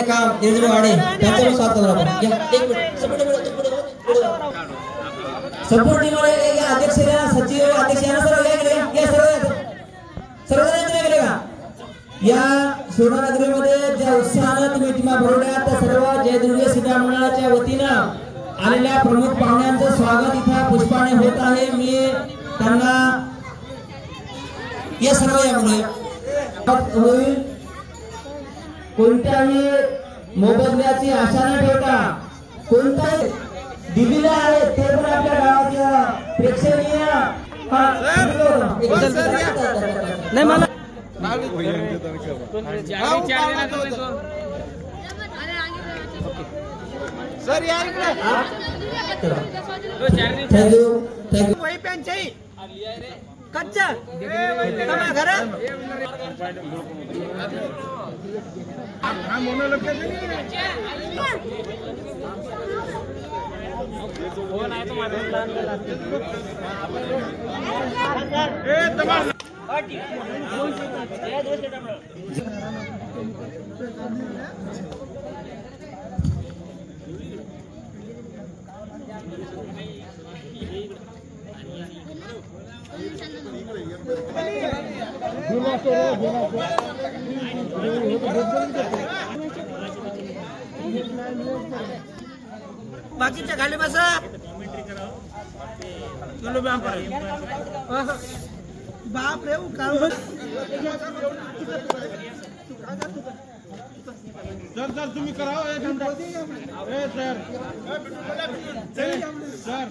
काम वाडे त्यांचं स्वागत करा. एक मिनिट सपोर्ट टीम वाले अध्यक्ष सचिव अध्यक्ष यांना सर्व या सोनानगरीमध्ये ज्या उत्साहाने तुम्ही टीमा भरवल्या त्या सर्व जयदुर्गे सेवा मंडळाच्या वतीनं आलेल्या प्रमुख पाहुण्यांचं स्वागत इथं पुष्पाने होत आहे. मी त्यांना या सर्व यामुळे होईल कोणत्याही मोबदल्याची आशा न ठेवता कोणताही दिलेला आहे ते पण आपल्या गावाच्या प्रेक्षणीय नाही मला सर यार थँक्यू थँक्यू वही पेन चाहिए कच्चा तमा घर हां मोनो लोग फोन आहे तो माझा ए तमा बाकीच्या खाली बसा बाप रे सर सर तुम्ही कराओ एक घंटा सर सर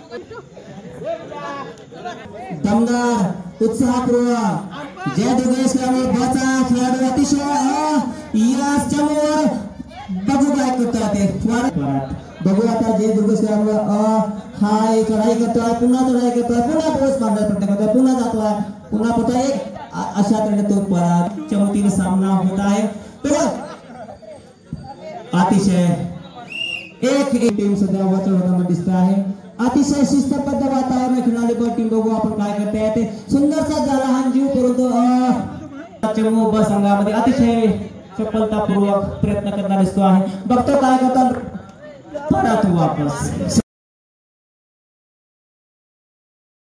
दमदार उत्साहपूर्वक जयदुर्गे बचा खेळाडू अतिशय या चमूवर बघू काय करतात ते बघू आता जयदुर्गे हा एक लढाई करतोय पुन्हा लढाई करतोय पुन्हा पोच मारण्याचा प्रयत्न करतोय पुन्हा जातोय पुन्हा होता एक अशा तऱ्हेने तो परत चमतीने सामना होत आहे. अतिशय एक टीम सध्या वाचन होताना दिसत आहे. अतिशय शिस्तबद्ध वातावरण खेळणारी पण टीम बघू आपण काय करते ते सुंदरसा झाला हा जीव परंतु चमू ब संघामध्ये अतिशय सफलतापूर्वक प्रयत्न करणार दिसतो आहे. बघतो काय करतात परत वापस